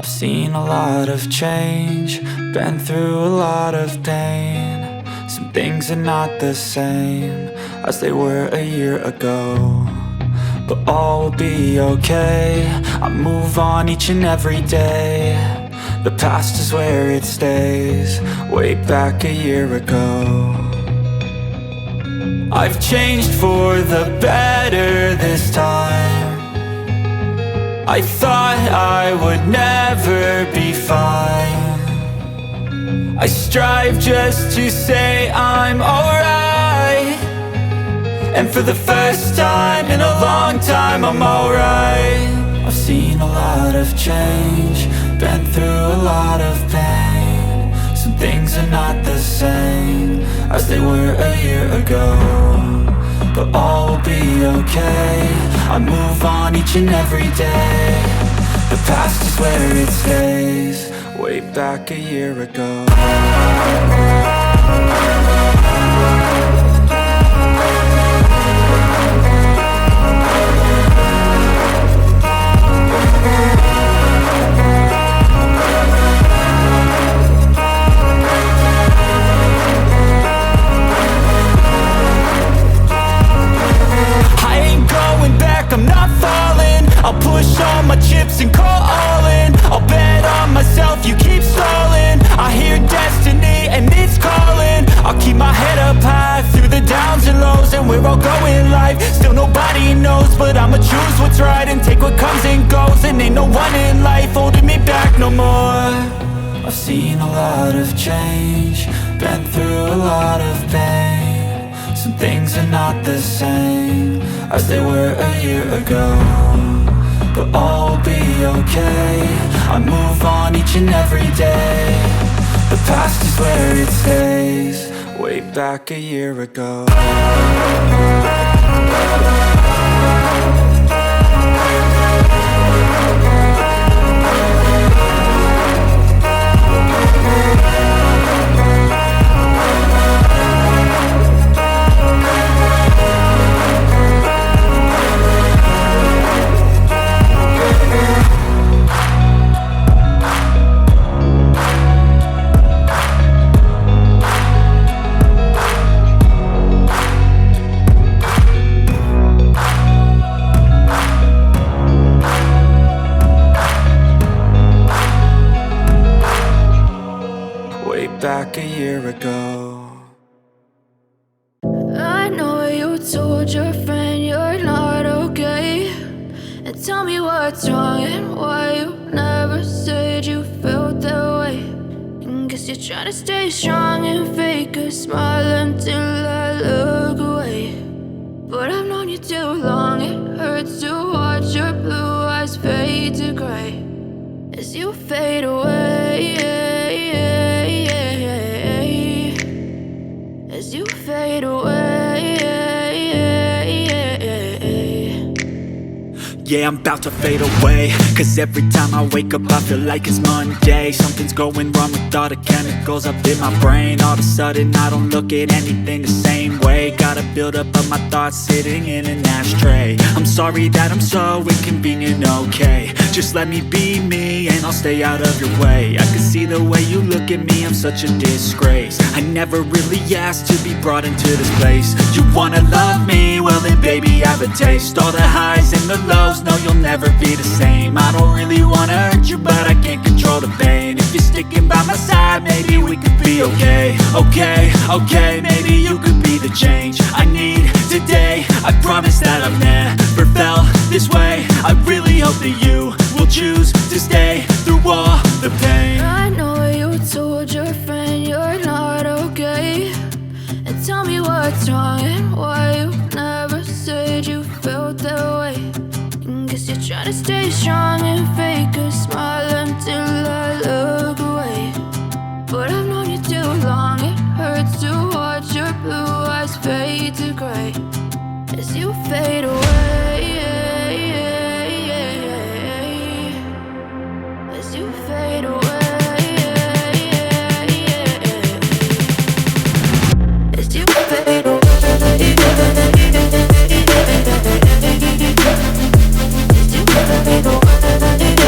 I've seen a lot of change, been through a lot of pain. Some things are not the same as they were a year ago, but all will be okay. I move on each and every day. The past is where it stays, way back a year ago. I've changed for the better this time. I thought I would never be fine. I strive just to say I'm alright, and for the first time in a long time I'm alright. I've seen a lot of change, been through a lot of pain. Some things are not the same as they were a year ago, but all will be okay. I move on each and every day. The past is where it stays, way back a year ago. I'm not falling, I'll push all my chips and call all in. I'll bet on myself, you keep stalling. I hear destiny and it's calling. I'll keep my head up high through the downs and lows, and we're all going life. Still nobody knows, but I'ma choose what's right and take what comes and goes. And ain't no one in life holding me back no more. I've seen a lot of change, been through a lot of pain. Some things are not the same as they were a year ago, but all will be okay. I move on each and every day. The past is where it stays, way back a year ago. Back a year ago. I know you told your friend you're not okay, and tell me what's wrong and why you never said you felt that way. And guess you're trying to stay strong and fake a smile until I look away. But I've known you too long, it hurts to watch your blue eyes fade to gray as you fade away. As you fade away. Yeah, I'm about to fade away, cause every time I wake up I feel like it's Monday. Something's going wrong with all the chemicals up in my brain. All of a sudden I don't look at anything the same way. Got a buildup of my thoughts sitting in an ashtray. I'm sorry that I'm so inconvenient, okay. Just let me be me and I'll stay out of your way. I can see the way you look at me, I'm such a disgrace. I never really asked to be brought into this place. You wanna love me? Well then baby I have a taste. All the highs and the lows, no you'll never be the same. I don't really wanna hurt you, but I can't control the pain. If you're sticking by my side, maybe we could be okay. Okay, maybe you could be the change I need today. I promise that I've never felt this way. I really hope that you will choose to stay through all the pain. I know you told your friend you're not okay, and tell me what's wrong and why you never said you felt that way. And guess you're trying to stay strong and fake a smile until I look away. But I've known you too long, it hurts to watch your blue eyes fade to gray as you fade away. As you fade away. As you fade away. As you fade away.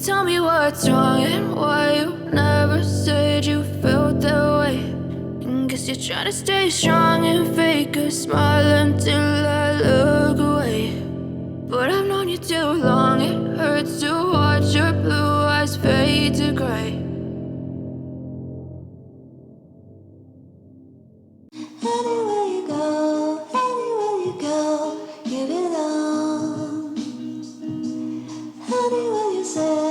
tell me what's wrong and why you never said you felt that way. And guess you're trying to stay strong and fake a smile until I look away. But I've known you too long, it hurts to watch your blue eyes fade to gray. Anywhere you go, you belong. Anywhere you say